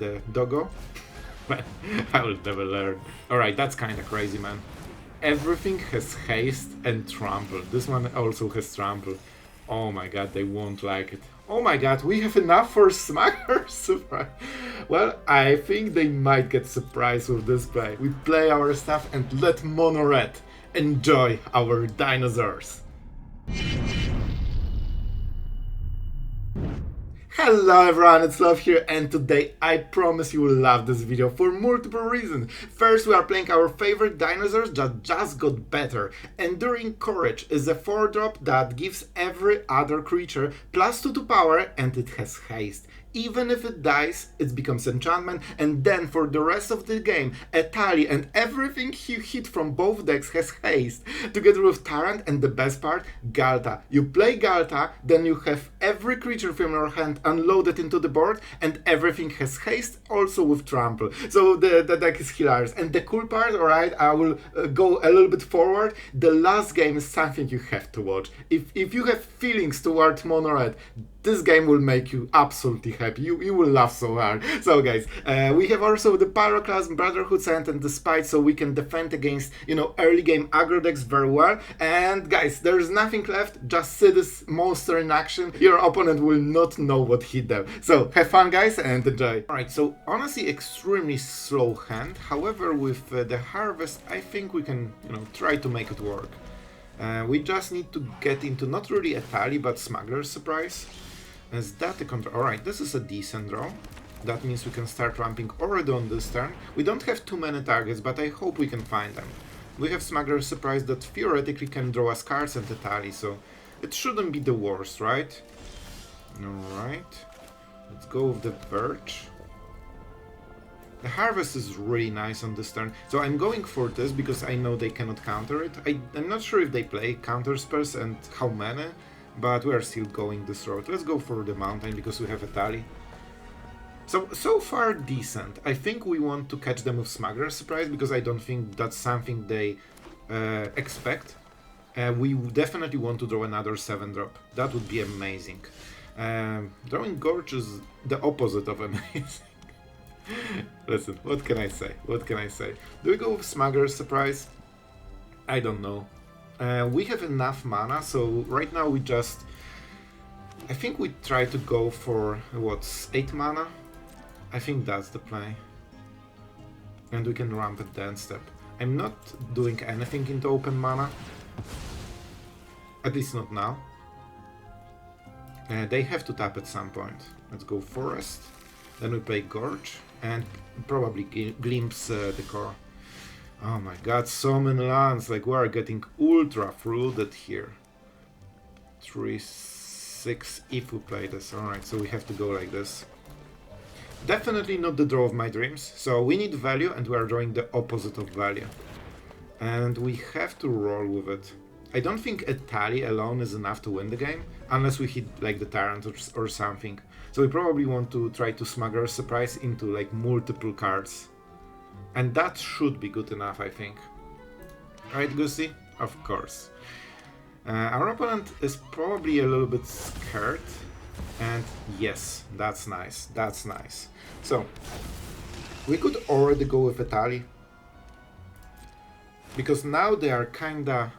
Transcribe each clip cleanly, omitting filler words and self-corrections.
the doggo. I will never learn. Alright, that's kinda crazy, man. Everything has haste and trample. This one also has trample. Oh my god, they won't like it. Oh my god, we have enough for Smuggler surprise. Well, I think they might get surprised with this play. We play our stuff and let Mono Red enjoy our dinosaurs. Hello everyone, it's Sloth here, and today I promise you will love this video for multiple reasons. First, we are playing our favorite dinosaurs that just got better. Enduring Courage is a 4-drop that gives every other creature +2 to power, and it has haste. Even if it dies, it becomes enchantment, and then for the rest of the game, Etali and everything you hit from both decks has haste, together with Tyrant and the best part, Ghalta. You play Ghalta, then you have every creature from your hand unloaded into the board, and everything has haste, also with trample. So the deck is hilarious. And the cool part, alright, I will go a little bit forward, the last game is something you have to watch. If you have feelings toward Mono Red, this game will make you absolutely happy. You will laugh so hard. So guys, we have also the Pyroclasm, Brotherhood and the Spite, so we can defend against, early game aggro decks very well. And guys, there's nothing left. Just see this monster in action. Your opponent will not know what hit them. So have fun guys and enjoy. Alright, so honestly extremely slow hand. However, with the Harvest, I think we can, try to make it work. We just need to get into not really Etali, but Smuggler's Surprise. Is that a control? Alright, this is a decent draw. That means we can start ramping already on this turn. We don't have too many targets, but I hope we can find them. We have Smuggler's Surprise that theoretically can draw us cards and Etali, so it shouldn't be the worst, right? Alright. Let's go with the Verge. The Harvest is really nice on this turn, so I'm going for this because I know they cannot counter it. I'm not sure if they play counter spells and how many, but we are still going this road. Let's go for the mountain because we have Etali. So far decent. I think we want to catch them with Smuggler's Surprise because I don't think that's something they expect. We definitely want to draw another 7-drop. That would be amazing. Drawing Gorge is the opposite of amazing. Listen, what can I say? What can I say? Do we go with Smuggler's Surprise? I don't know. We have enough mana, so right now we just... I think we try to go for, what's 8 mana? I think that's the play. And we can ramp at the end step. I'm not doing anything into open mana. At least not now. They have to tap at some point. Let's go Forest. Then we play Gorge. And probably glimpse the core. Oh my god, so many lands, like we are getting ultra flooded here. 3-6 if we play this, alright, so we have to go like this. Definitely not the draw of my dreams, so we need value and we are drawing the opposite of value. And we have to roll with it. I don't think Etali alone is enough to win the game, unless we hit like the Tyrant or something. So we probably want to try to Smuggler's Surprise into like multiple cards. And that should be good enough, I think. Right, Goosey? Of course. Our opponent is probably a little bit scared. And yes, that's nice. That's nice. So, we could already go with Etali. Because now they are kinda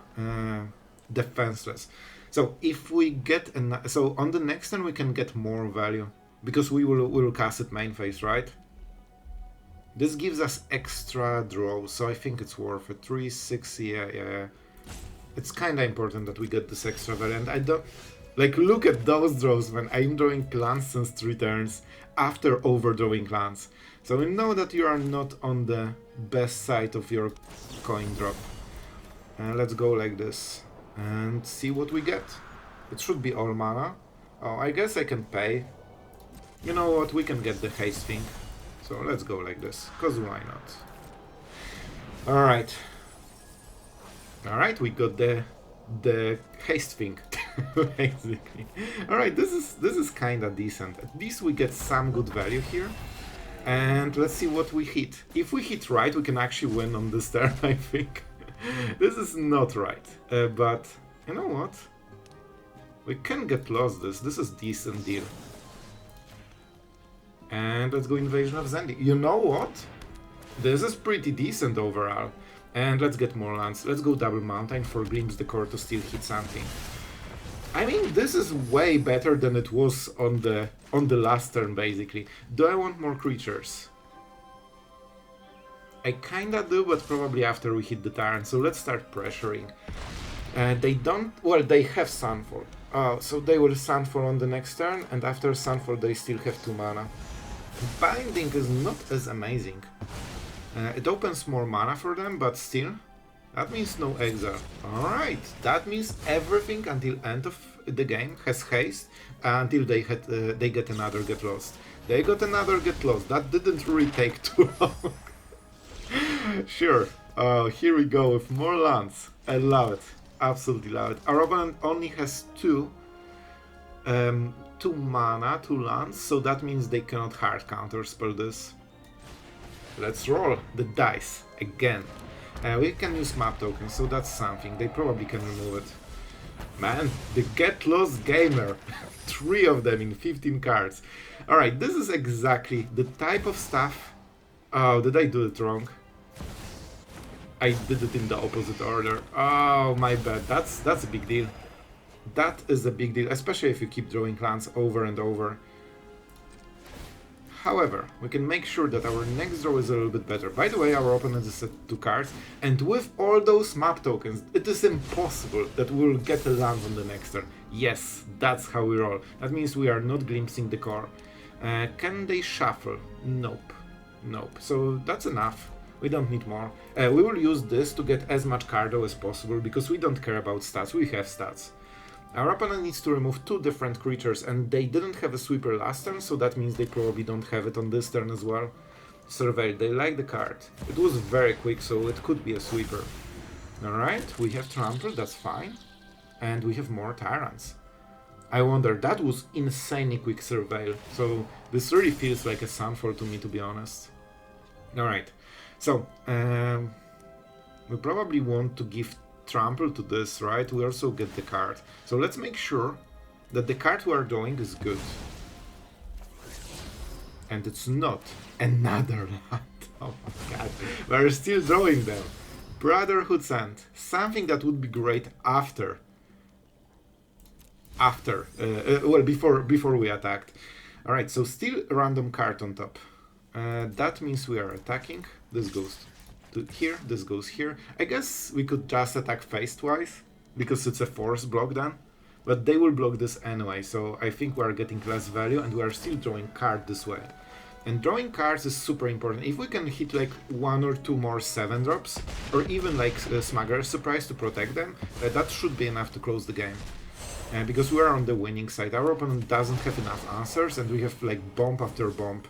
defenseless. So, if we get... So, on the next turn we can get more value. Because we will cast it main phase, right? This gives us extra draws, so I think it's worth it. 3-6, yeah. It's kinda important that we get this extra value, and I don't... Like, look at those draws, man. I'm drawing clans since 3 turns after overdrawing clans. So we know that you are not on the best side of your coin drop. Let's go like this and see what we get. It should be all mana. Oh, I guess I can pay. You know what, we can get the haste thing. So let's go like this, cause why not? Alright. Alright, we got the haste thing, basically. Alright, this is kinda decent. At least we get some good value here. And let's see what we hit. If we hit right, we can actually win on this turn, I think. This is not right. But, you know what? We can get lost this. This is decent deal. And let's go Invasion of Zendikar. You know what? This is pretty decent overall. And let's get more lands. Let's go double mountain for Glimpse the Core to still hit something. I mean, this is way better than it was on the last turn, basically. Do I want more creatures? I kinda do, but probably after we hit the Tyrant. So let's start pressuring. They don't... Well, they have Sunfall. So they will Sunfall on the next turn, and after Sunfall they still have 2 mana. Binding is not as amazing. It opens more mana for them, but still, that means no exile. Alright, that means everything until end of the game has haste until they get another Get Lost. They got another Get Lost. That didn't really take too long. Sure. Here we go with more lands. I love it. Absolutely love it. Our opponent only has 2 mana, 2 lands, so that means they cannot hard counterspell this. Let's roll the dice again. We can use map tokens, so that's something. They probably can remove it. Man, the Get Lost Gamer. 3 of them in 15 cards. Alright, this is exactly the type of stuff... Oh, did I do it wrong? I did it in the opposite order. Oh, my bad. That's a big deal. That is a big deal, especially if you keep drawing lands over and over. However, we can make sure that our next draw is a little bit better. By the way, our opponent is at 2 cards, and with all those map tokens, it is impossible that we'll get a land on the next turn. Yes, that's how we roll. That means we are not glimpsing the core. Can they shuffle? Nope. Nope. So that's enough. We don't need more. We will use this to get as much cardo as possible, because we don't care about stats, we have stats. Our opponent needs to remove 2 different creatures, and they didn't have a sweeper last turn, so that means they probably don't have it on this turn as well. Survey, they like the card. It was very quick, so it could be a sweeper. Alright, we have Trample, that's fine. And we have more Tyrants. I wonder, that was insanely quick Surveil, so this really feels like a Sunfall to me, to be honest. Alright, so, we probably want to give Trample to this, right? We also get the card. So let's make sure that the card we are drawing is good. And it's not another land. Oh my god. We're still drawing them. Brotherhood Sand. Something that would be great after. Well, before we attacked. Alright, so still a random card on top. That means we are attacking. This goes to here, this goes here. I guess we could just attack face twice, because it's a force block then. But they will block this anyway, so I think we are getting less value, and we are still drawing card this way. And drawing cards is super important. If we can hit like 1 or 2 more 7-drops, or even like Smuggler Surprise to protect them, that should be enough to close the game. Because we are on the winning side. Our opponent doesn't have enough answers, and we have like bomb after bomb.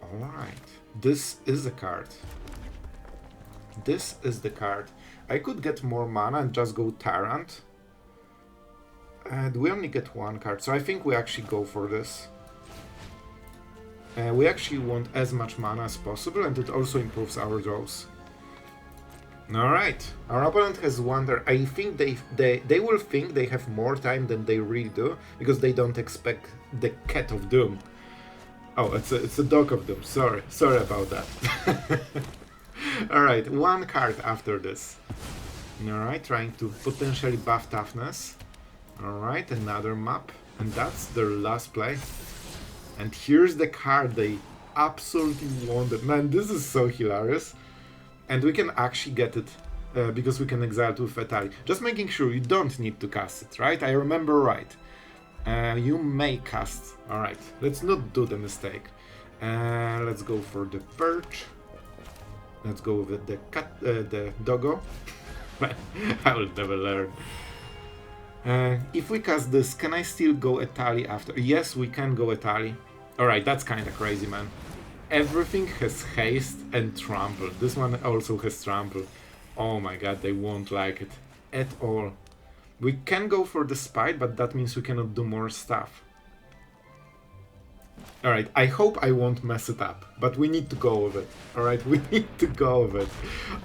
Alright, this is a card. This is the card. I could get more mana and just go Tyrant. And we only get 1 card, so I think we actually go for this. We actually want as much mana as possible, and it also improves our draws. Alright, our opponent has Wonder. I think they will think they have more time than they really do, because they don't expect the Cat of Doom. Oh, it's a Dog of Doom, sorry about that. Alright, 1 card after this. Alright, trying to potentially buff toughness. Alright, another map. And that's their last play. And here's the card they absolutely wanted. Man, this is so hilarious. And we can actually get it because we can exile it with Etali. Just making sure you don't need to cast it, right? I remember right. You may cast. Alright, let's not do the mistake. Let's go for the Verge. Let's go with the Doggo. I will never learn. If we cast this, can I still go Etali after? Yes, we can go Etali. Alright, that's kinda crazy, man. Everything has haste and trample. This one also has trample. Oh my god, they won't like it at all. We can go for the Spite, but that means we cannot do more stuff. Alright, I hope I won't mess it up, but we need to go with it. Alright, we need to go with it.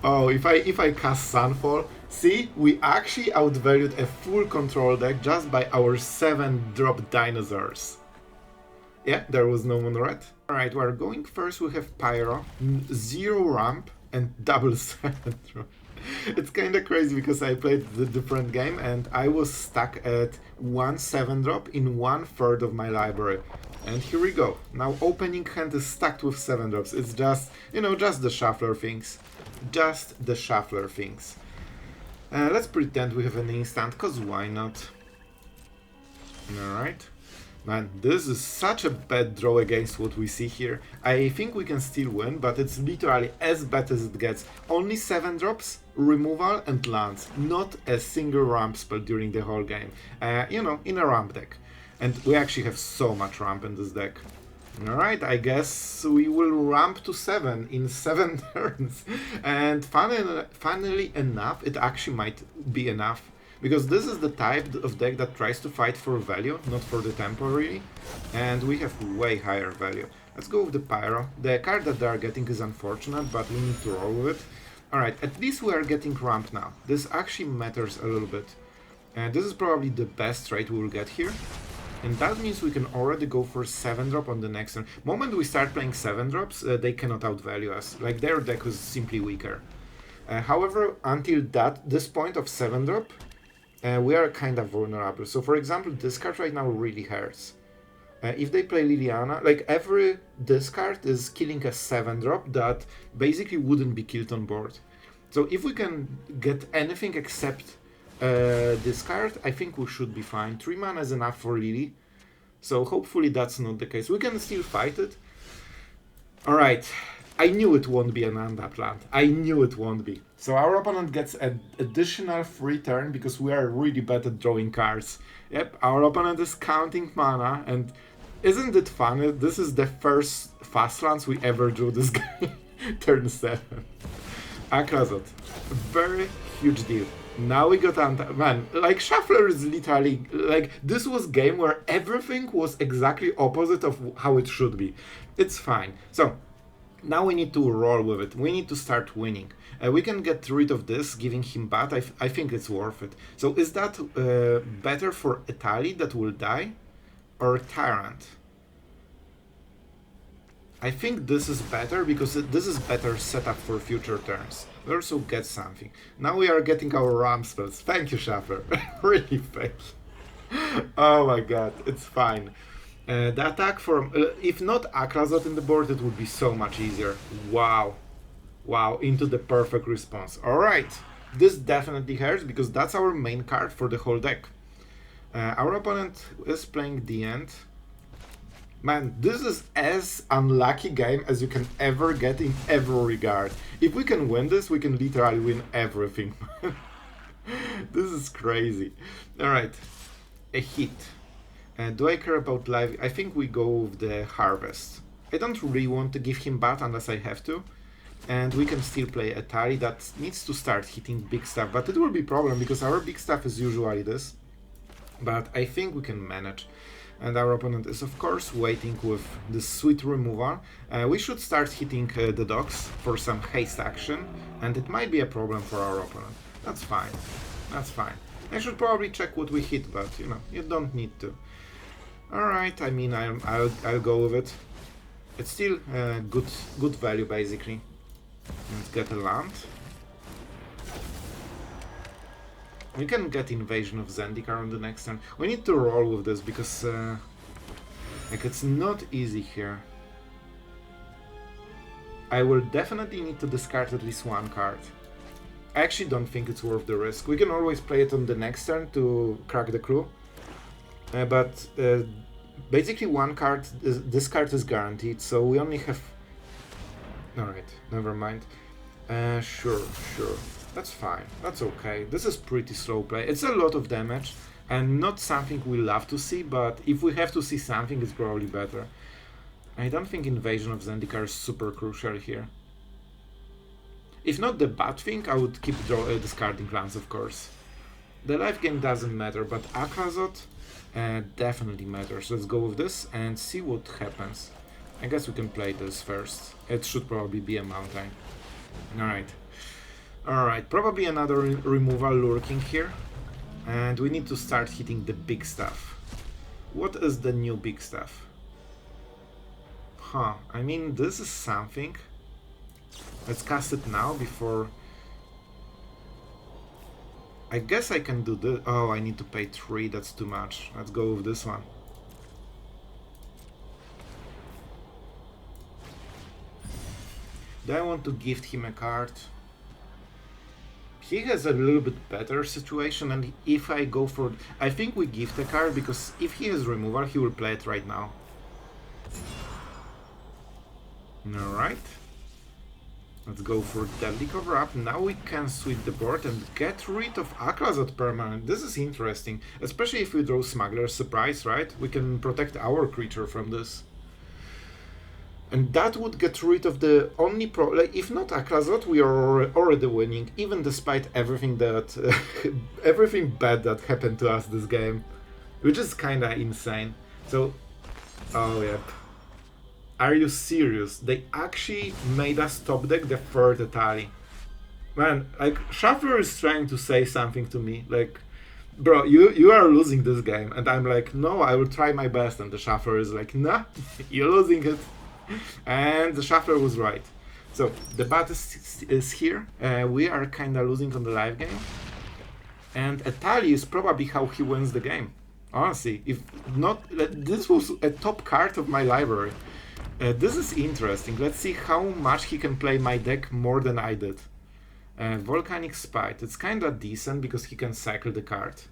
Oh, if I cast Sunfall, see, we actually outvalued a full control deck just by our 7-drop dinosaurs. Yeah, there was no moon red. Alright, we're going first. We have Pyro, 0 ramp, and double 7 drop. It's kinda crazy because I played the different game and I was stuck at 1 7 drop in 1/3 of my library. And here we go. Now opening hand is stacked with 7 drops. It's just, you know, just the shuffler things. Just the shuffler things. Let's pretend we have an instant, cause why not? Alright. Man, this is such a bad draw against what we see here. I think we can still win, but it's literally as bad as it gets. Only 7 drops, removal and lands. Not a single ramp spell during the whole game. You know, in a ramp deck. And we actually have so much ramp in this deck. Alright, I guess we will ramp to 7 in 7 turns. And funnily enough, it actually might be enough. Because this is the type of deck that tries to fight for value, not for the tempo really. And we have way higher value. Let's go with the Pyro. The card that they are getting is unfortunate, but we need to roll with it. Alright, at least we are getting ramp now. This actually matters a little bit. And this is probably the best trade we will get here. And that means we can already go for 7 drop on the next turn. Moment we start playing 7 drops, they cannot outvalue us. Like, their deck was simply weaker. However, until this point of 7 drop, we are kind of vulnerable. So for example, this card right now really hurts. If they play Liliana, like every discard is killing a 7 drop that basically wouldn't be killed on board. So if we can get anything except this card, I think we should be fine. 3 mana is enough for Lily, so hopefully that's not the case. We can still fight it. Alright, I knew it won't be an untapped land. I knew it won't be. So our opponent gets an additional free turn because we are really bad at drawing cards. Yep, our opponent is counting mana, and isn't it funny? This is the first fast lands we ever drew this game. Turn 7. Akrazot. Very huge deal. Now we got man, like Shuffler is literally like this was game where everything was exactly opposite of how it should be. It's fine. So now we need to roll with it. We need to start winning. We can get rid of this, giving him bad. I think it's worth it. So is that better for Etali that will die, or Tyrant? I think this is better because this is better setup for future turns. We also get something. Now we are getting our ramp spells. Thank you, Shuffler. Really thank you. Oh my god, it's fine. The attack from... if not Akrazot in the board, it would be so much easier. Wow. Wow, into the perfect response. Alright, this definitely hurts because that's our main card for the whole deck. Our opponent is playing the end. Man, this is as unlucky game as you can ever get in every regard. If we can win this, we can literally win everything. This is crazy. Alright, a hit. Do I care about life? I think we go with the Harvest. I don't really want to give him bat unless I have to. And we can still play Etali that needs to start hitting big stuff. But it will be a problem because our big stuff is usually this. But I think we can manage. And our opponent is of course waiting with this sweet removal. We should start hitting the dogs for some haste action, and it might be a problem for our opponent. That's fine, that's fine. I should probably check what we hit, but you know, you don't need to. Alright, I mean, I'll go with it. It's still good value basically. Let's get a land. We can get Invasion of Zendikar on the next turn. We need to roll with this because like it's not easy here. I will definitely need to discard at least one card. I actually don't think it's worth the risk. We can always play it on the next turn to crack the crew. But basically one card, this card is guaranteed, so we only have... Alright, never mind. Sure. That's fine, that's okay. This is pretty slow play. It's a lot of damage and not something we love to see, but if we have to see something, it's probably better. I don't think Invasion of Zendikar is super crucial here. If not the bad thing, I would keep discarding lands, of course. The life gain doesn't matter, but Akrazot definitely matters. Let's go with this and see what happens. I guess we can play this first. It should probably be a mountain. Alright. Alright, probably another removal lurking here. And we need to start hitting the big stuff. What is the new big stuff? Huh, I mean, this is something. Let's cast it now before... I guess I can do this. Oh, I need to pay 3, that's too much. Let's go with this one. Do I want to gift him a card? He has a little bit better situation, and if I go for... I think we gift a card, because if he has removal, he will play it right now. Alright. Let's go for Deadly Cover-Up. Now we can sweep the board and get rid of Aklazot permanent. This is interesting, especially if we draw Smuggler Surprise, right? We can protect our creature from this. And that would get rid of the only problem. Like, if not Aklazot, we are already winning, even despite everything that everything bad that happened to us this game, which is kinda insane. So, oh yep. Are you serious? They actually made us top deck the 3rd Etali. Man, like, Shuffler is trying to say something to me. Like, bro, you are losing this game. And I'm like, no, I will try my best. And the Shuffler is like, nah, you're losing it. And the Shuffler was right. So, the bat is here. We are kinda losing on the live game. And Etali is probably how he wins the game. Honestly, if not, this was a top card of my library. This is interesting. Let's see how much he can play my deck more than I did. Volcanic Spite. It's kinda decent because he can cycle the card.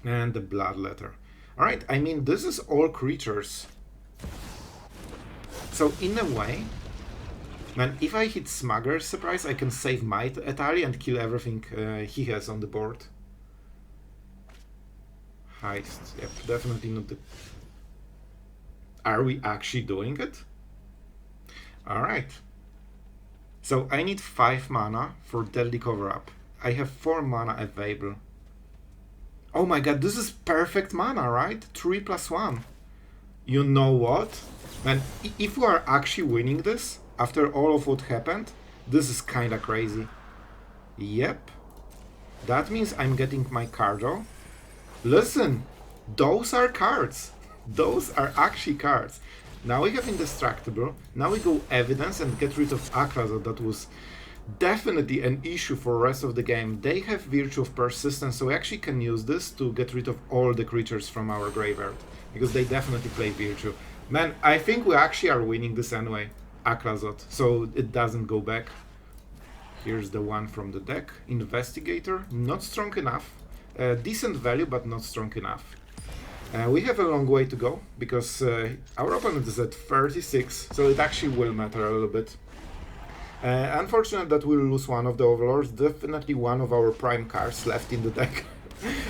And the Bloodletter. Alright, I mean, this is all creatures. So, in a way, man, if I hit Smuggler Surprise, I can save my Etali and kill everything he has on the board. Heist. Yep, definitely not the... Are we actually doing it? Alright. So I need 5 mana for Deadly Cover-Up. I have 4 mana available. Oh my god, this is perfect mana, right? 3+1. You know what? Man, if we are actually winning this, after all of what happened, this is kinda crazy. Yep. That means I'm getting my card draw. Listen, those are cards. Those are actually cards. Now we have Indestructible. Now we go Evidence and get rid of Aklazot. That was definitely an issue for the rest of the game. They have Virtue of Persistence, so we actually can use this to get rid of all the creatures from our graveyard. Because they definitely play Virtue. Man, I think we actually are winning this anyway. Aklazot, so it doesn't go back. Here's the one from the deck. Investigator, not strong enough. Decent value, but not strong enough. We have a long way to go, because our opponent is at 36, so it actually will matter a little bit. Unfortunate that we'll lose one of the Overlords, definitely one of our prime cards left in the deck.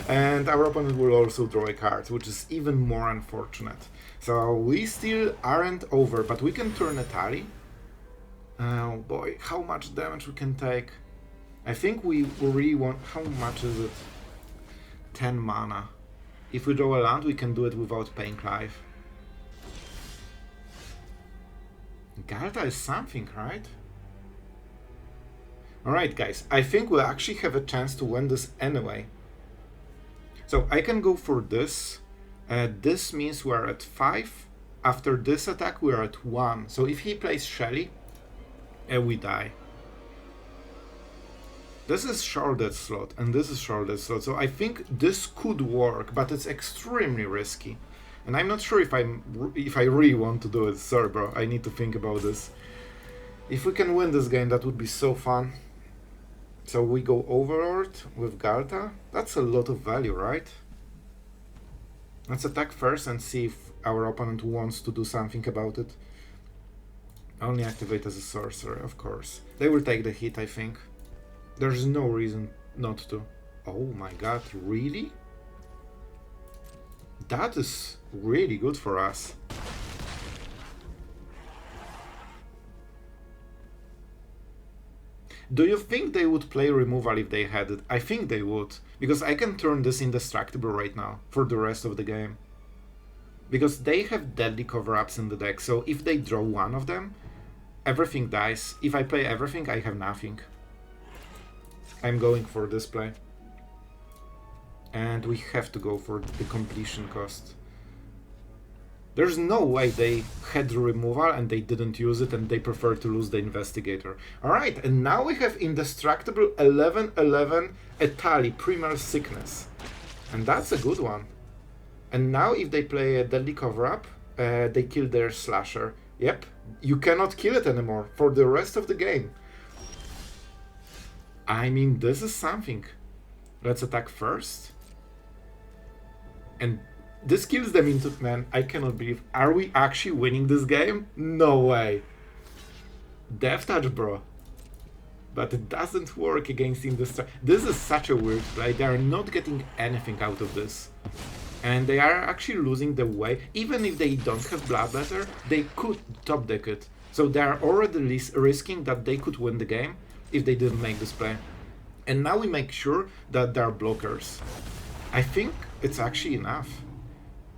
And our opponent will also draw a card, which is even more unfortunate. So we still aren't over, but we can turn Etali. Oh boy, how much damage we can take. I think we really want... How much is it? 10 mana. If we draw a land, we can do it without paying life. Ghalta is something, right? Alright guys, I think we actually have a chance to win this anyway. So I can go for this. This means we are at 5. After this attack we are at 1. So if he plays Shelly, we die. This is shorted slot, and this is shorted slot, so I think this could work, but it's extremely risky. And I'm not sure if I really want to do it. Sorry bro, I need to think about this. If we can win this game, that would be so fun. So we go Overlord with Ghalta. That's a lot of value, right? Let's attack first and see if our opponent wants to do something about it. Only activate as a sorcerer, of course. They will take the hit, I think. There's no reason not to. Oh my god, really? That is really good for us. Do you think they would play removal if they had it? I think they would, because I can turn this indestructible right now for the rest of the game. Because they have Deadly Cover-Ups in the deck, so if they draw one of them, everything dies. If I play everything, I have nothing. I'm going for this play. And we have to go for the completion cost. There's no way they had removal and they didn't use it and they prefer to lose the Investigator. Alright, and now we have Indestructible 11/11 Etali, Primal Sickness. And that's a good one. And now if they play a Deadly Cover-Up, they kill their Slasher. Yep, you cannot kill it anymore for the rest of the game. I mean, this is something. Let's attack first. And this kills them into... Man, I cannot believe... Are we actually winning this game? No way. Death Touch, bro. But it doesn't work against Indestructible. This is such a weird play. They are not getting anything out of this. And they are actually losing the way. Even if they don't have Bloodletter, they could top deck it. So they are already risking that they could win the game if they didn't make this play. And now we make sure that there are blockers. I think it's actually enough.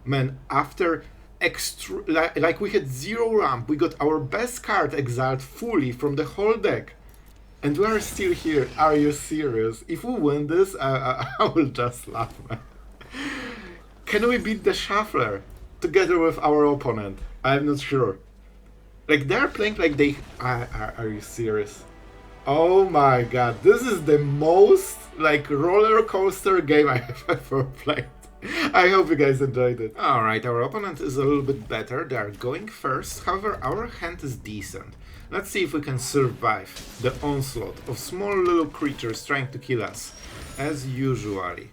Man, after like we had 0 ramp, we got our best card exiled fully from the whole deck. And we are still here. Are you serious? If we win this, I will just laugh, man. Can we beat the Shuffler together with our opponent? I'm not sure. Like, they're playing like they... Are you serious? Oh my god, this is the most, like, roller coaster game I have ever played. I hope you guys enjoyed it. Alright, our opponent is a little bit better. They are going first. However, our hand is decent. Let's see if we can survive the onslaught of small little creatures trying to kill us, as usually.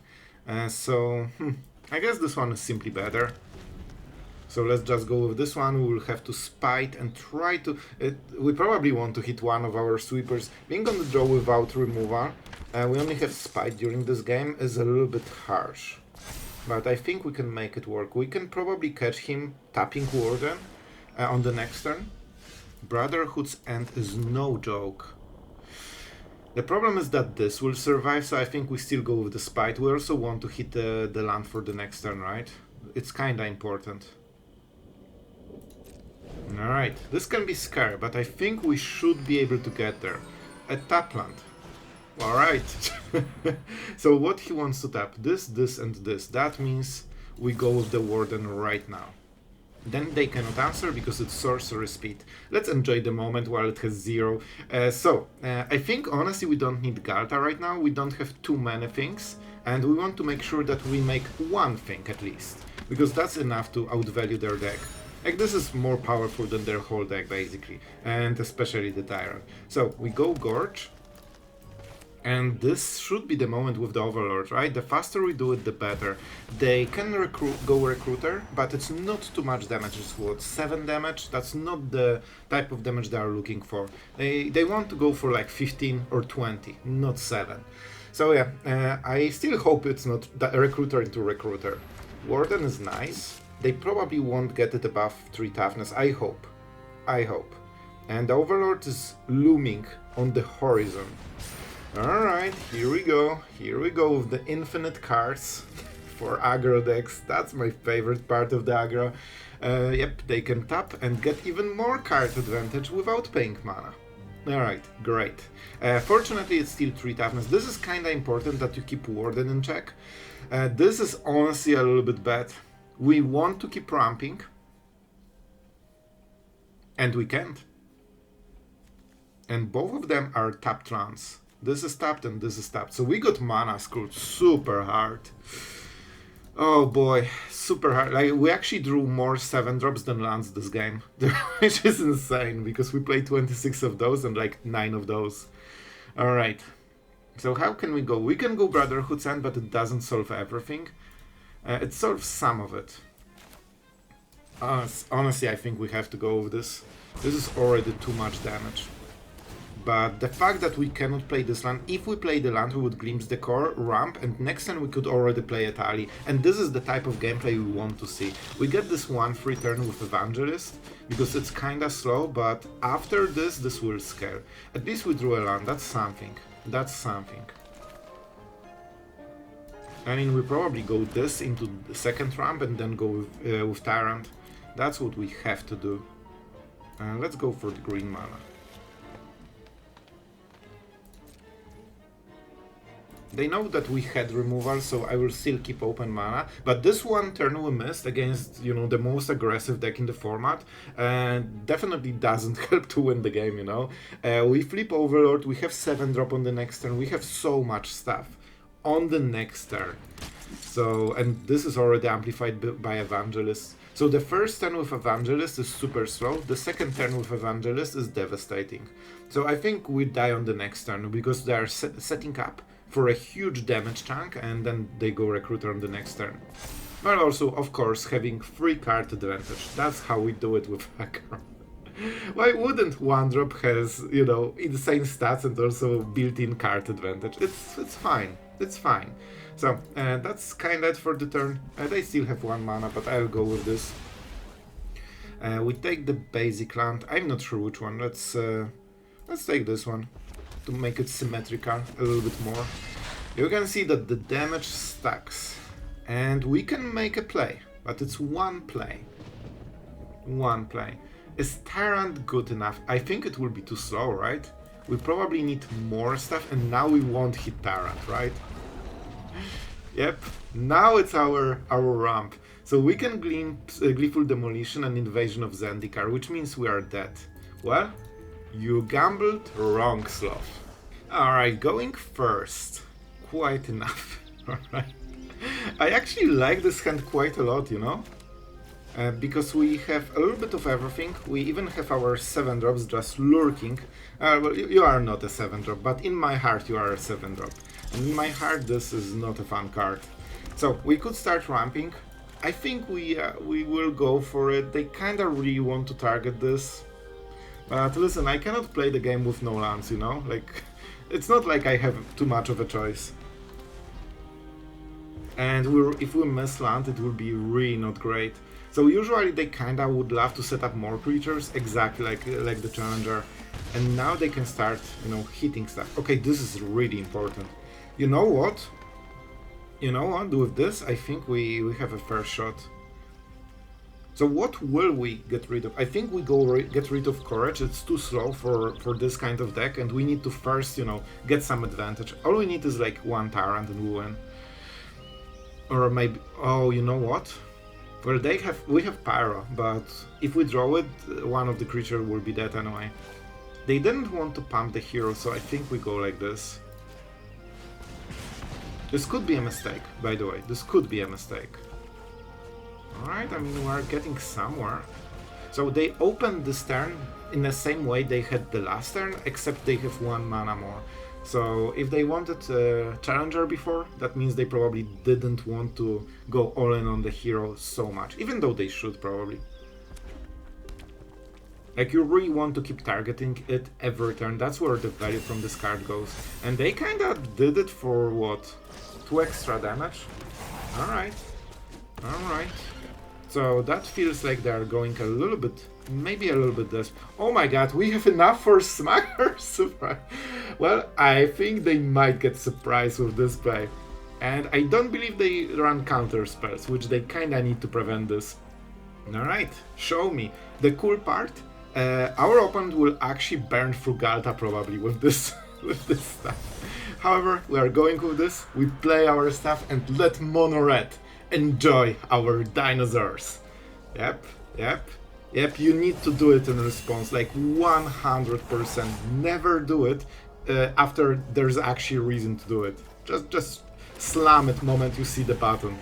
I guess this one is simply better. So let's just go with this one. We will have to Spite and try to... we probably want to hit one of our sweepers. Being on the draw without removal, we only have Spite during this game, is a little bit harsh. But I think we can make it work. We can probably catch him tapping Warden on the next turn. Brotherhood's End is no joke. The problem is that this will survive, so I think we still go with the Spite. We also want to hit the land for the next turn, right? It's kinda important. Alright, this can be scary, but I think we should be able to get there. A tap land. Alright. So what he wants to tap? This, and this. That means we go with the Warden right now. Then they cannot answer because it's sorcery speed. Let's enjoy the moment while it has 0. I think honestly we don't need Ghalta right now. We don't have too many things. And we want to make sure that we make one thing at least. Because that's enough to outvalue their deck. Like, this is more powerful than their whole deck basically. And especially the Tyrant. So we go Gorge. And this should be the moment with the Overlord, right? The faster we do it, the better. They can go Recruiter, but it's not too much damage. It's what, 7 damage? That's not the type of damage they are looking for. They want to go for like 15 or 20, not 7. So yeah, I still hope it's not a Recruiter into Recruiter. Warden is nice. They probably won't get it above 3 toughness, I hope. I hope. And the Overlord is looming on the horizon. Alright, here we go with the infinite cards for aggro decks. That's my favorite part of the aggro. Yep, they can tap and get even more card advantage without paying mana. Alright, great. Fortunately it's still 3 toughness. This is kinda important that you keep Warden in check. This is honestly a little bit bad. We want to keep ramping. And we can't. And both of them are tapped lands. This is tapped and this is tapped. So we got mana screwed super hard. Oh boy, super hard. Like, we actually drew more 7-drops than lands this game. Which is insane, because we played 26 of those and like 9 of those. Alright. So how can we go? We can go Brotherhood's End, but it doesn't solve everything. It solves some of it. Honestly, I think we have to go with this. This is already too much damage. But the fact that we cannot play this land, if we play the land we would glimpse the core, ramp, and next turn we could already play Etali. And this is the type of gameplay we want to see. We get this one free turn with Evangelist, because it's kinda slow, but after this will scale. At least we drew a land, that's something. That's something. I mean, we probably go this into the second ramp and then go with Tyrant. That's what we have to do. Let's go for the green mana. They know that we had removal, so I will still keep open mana. But this one turn we missed against, you know, the most aggressive deck in the format, definitely doesn't help to win the game, you know. We flip Overlord, we have 7-drop on the next turn, we have so much stuff on the next turn. So, and this is already amplified by Evangelist. So the first turn with Evangelist is super slow, the second turn with Evangelist is devastating. So I think we die on the next turn because they are setting up for a huge damage chunk, and then they go Recruiter on the next turn. But also, of course, having free card advantage. That's how we do it with Hacker. Why wouldn't 1-drop has, you know, insane stats and also built-in card advantage? It's fine. It's fine. So, that's kinda it for the turn. They still have 1 mana, but I'll go with this. We take the basic land. I'm not sure which one. Let's take this one to make it symmetrical a little bit more. You can see that the damage stacks, and we can make a play, but it's one play. One play. Is Tyrant good enough? I think it will be too slow, right? We probably need more stuff, and now we won't hit Tyrant, right? Yep, now it's our ramp. So we can Gleeful Demolition and Invasion of Zendikar, which means we are dead. Well, you gambled wrong, Sloth. Alright, going first. Quite enough. Alright. I actually like this hand quite a lot, you know? Because we have a little bit of everything. We even have our 7-drops just lurking. Well, you are not a 7-drop, but in my heart you are a 7-drop. And in my heart this is not a fun card. So we could start ramping. I think we will go for it. They kinda really want to target this. But listen, I cannot play the game with no lands, you know? Like, it's not like I have too much of a choice. And if we miss land, it will be really not great. So usually they kinda would love to set up more creatures, exactly like the Challenger. And now they can start, you know, hitting stuff. Okay, this is really important. You know what? You know what? With this, I think we have a fair shot. So what will we get rid of? I think we get rid of Courage. It's too slow for this kind of deck, and we need to first, you know, get some advantage. All we need is like 1 Tyrant and we win. Or maybe, oh, you know what? Well, we have Pyro, but if we draw it, one of the creatures will be dead anyway. They didn't want to pump the hero, so I think we go like this. This could be a mistake, by the way. This could be a mistake. Alright, I mean, we are getting somewhere. So they opened this turn in the same way they had the last turn, except they have 1 mana more. So if they wanted a Challenger before, that means they probably didn't want to go all in on the hero so much, even though they should probably. Like, you really want to keep targeting it every turn. That's where the value from this card goes. And they kinda did it for, what, 2 extra damage? Alright. Alright. So that feels like they're going a little bit, maybe a little bit less. Oh my god, we have enough for Smuggler! Well, I think they might get surprised with this play. And I don't believe they run counter spells, which they kinda need to prevent this. Alright, show me. The cool part, our opponent will actually burn through Ghalta probably with this with this stuff. However, we are going with this, we play our stuff and let Mono Red enjoy our dinosaurs. Yep, you need to do it in response, like 100%. Never do it after there's actually a reason to do it. Just slam it the moment you see the button.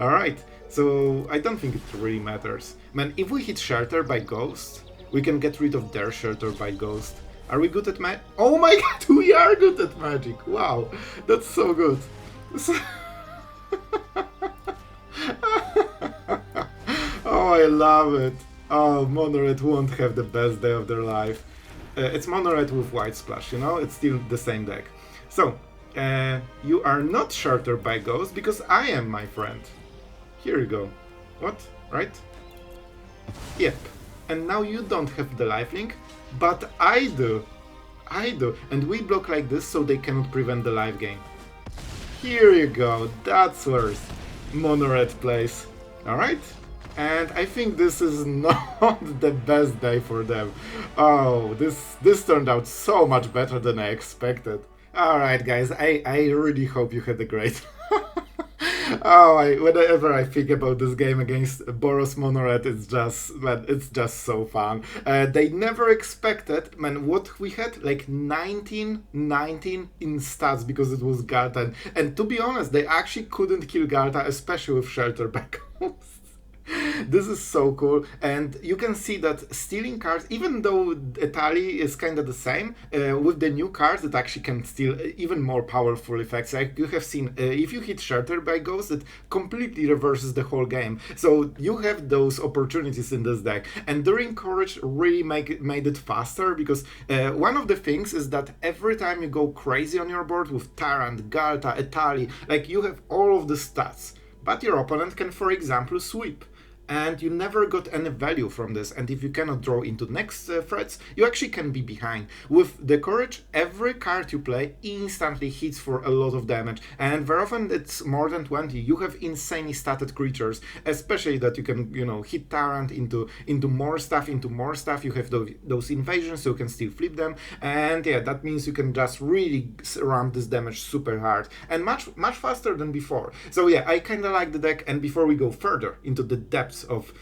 Alright, so I don't think it really matters. Man, if we hit Shelter by Ghost, we can get rid of their Shelter by Ghost. Are we good at magic? Oh my god, we are good at magic! Wow, that's so good. Oh, I love it. Oh, Mono Red won't have the best day of their life. It's Mono Red with White Splash, you know? It's still the same deck. So, you are not sheltered by Ghost because I am, my friend. Here you go. What? Right? Yep. And now you don't have the lifelink, but I do. I do. And we block like this so they cannot prevent the life gain. Here you go. That's where Mono Red plays. Alright? And I think this is not the best day for them. Oh, this turned out so much better than I expected. Alright, guys, I really hope you had a great. Oh, whenever I think about this game against Boros Monored, it's just, man, it's just so fun. They never expected, man, what we had, like 19 in stats because it was Ghalta. And to be honest, they actually couldn't kill Ghalta, especially with Shelter backhouse. This is so cool, and you can see that stealing cards, even though Etali is kind of the same, with the new cards it actually can steal even more powerful effects. Like you have seen, if you hit Shelter by Ghost, it completely reverses the whole game. So you have those opportunities in this deck, and during Courage really made it faster, because one of the things is that every time you go crazy on your board with Tyrant, Ghalta, Etali, like you have all of the stats, but your opponent can, for example, sweep. And you never got any value from this, and if you cannot draw into next threats, you actually can be behind. With the Courage, every card you play instantly hits for a lot of damage, and very often it's more than 20. You have insanely statted creatures, especially that you can, you know, hit Tyrant into more stuff, you have those invasions, so you can still flip them, and yeah, that means you can just really ramp this damage super hard, and much faster than before. So yeah, I kinda like the deck, and before we go further into the depths of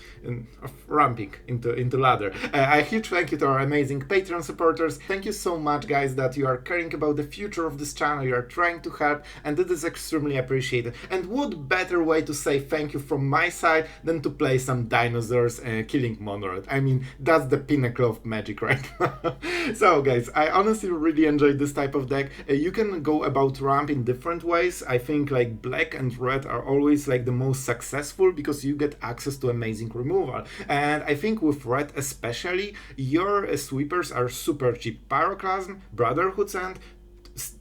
ramping into ladder. A huge thank you to our amazing Patreon supporters. Thank you so much, guys, that you are caring about the future of this channel. You are trying to help, and it is extremely appreciated. And what better way to say thank you from my side than to play some dinosaurs killing Monored? I mean, that's the pinnacle of magic right now. So guys, I honestly really enjoyed this type of deck. You can go about ramp in different ways. I think like black and red are always like the most successful because you get access to amazing removal, and I think with red especially, your sweepers are super cheap. Pyroclasm, Brotherhood, and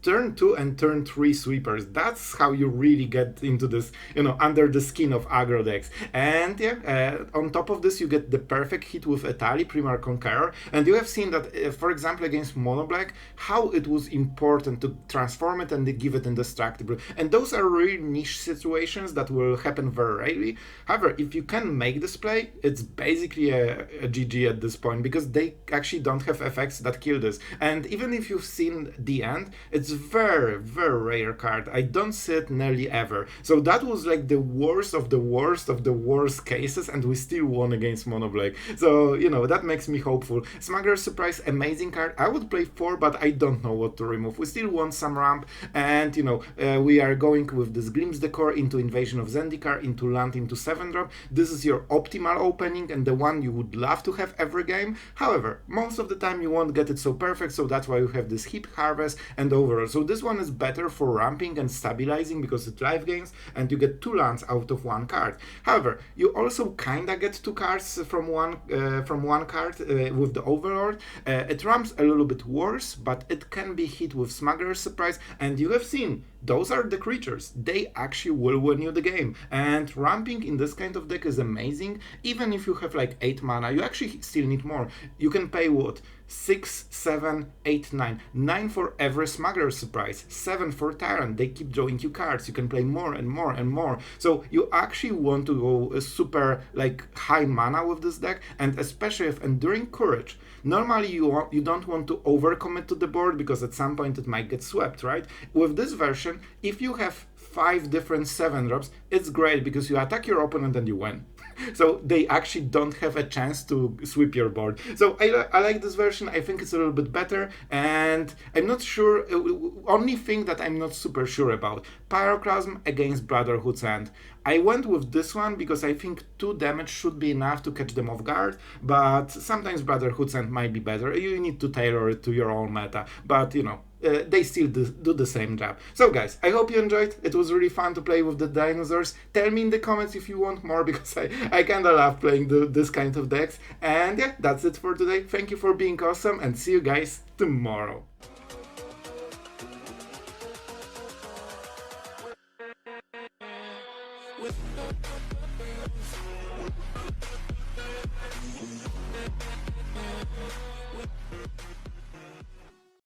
turn 2 and turn 3 sweepers. That's how you really get into this, you know, under the skin of aggro decks. And yeah, on top of this, you get the perfect hit with Etali, Primal Conqueror. And you have seen that, for example, against Mono Black, how it was important to transform it and give it indestructible. And those are really niche situations that will happen very rarely. However, if you can make this play, it's basically a GG at this point, because they actually don't have effects that kill this. And even if you've seen the end, it's very rare card. I don't see it nearly ever. So that was like the worst of the worst cases, and we still won against Mono Black. So, you know, that makes me hopeful. Smuggler Surprise, amazing card. I would play 4, but I don't know what to remove. We still want some ramp, and, you know, we are going with this Glimpse Decor into Invasion of Zendikar, into land, into 7-drop. This is your optimal opening, and the one you would love to have every game. However, most of the time you won't get it so perfect, so that's why you have this Heaped Harvest and Overlord. So this one is better for ramping and stabilizing because it life gains, and you get 2 lands out of 1 card. However, you also kinda get 2 cards from one card with the Overlord. It ramps a little bit worse, but it can be hit with Smuggler's Surprise, and you have seen those are the creatures. They actually will win you the game. And ramping in this kind of deck is amazing. Even if you have like 8 mana, you actually still need more. You can pay what? 6, 7, 8, 9. 9 for every Smuggler Surprise. 7 for Tyrant. They keep drawing you cards. You can play more and more and more. So you actually want to go super like high mana with this deck, and especially if Enduring Courage. Normally you don't want to overcommit to the board because at some point it might get swept, right? With this version, if you have 5 different 7-drops, it's great because you attack your opponent and you win. So they actually don't have a chance to sweep your board. So I like this version. I think it's a little bit better, and I'm not sure, only thing that I'm not super sure about, Pyroclasm against Brotherhood's End. I went with this one because I think 2 damage should be enough to catch them off guard, but sometimes Brotherhood's End might be better. You need to tailor it to your own meta, but you know, they still do the same job. So guys, I hope you enjoyed. It was really fun to play with the dinosaurs. Tell me in the comments if you want more, because I kinda love playing this kind of decks. And yeah, that's it for today. Thank you for being awesome, and see you guys tomorrow.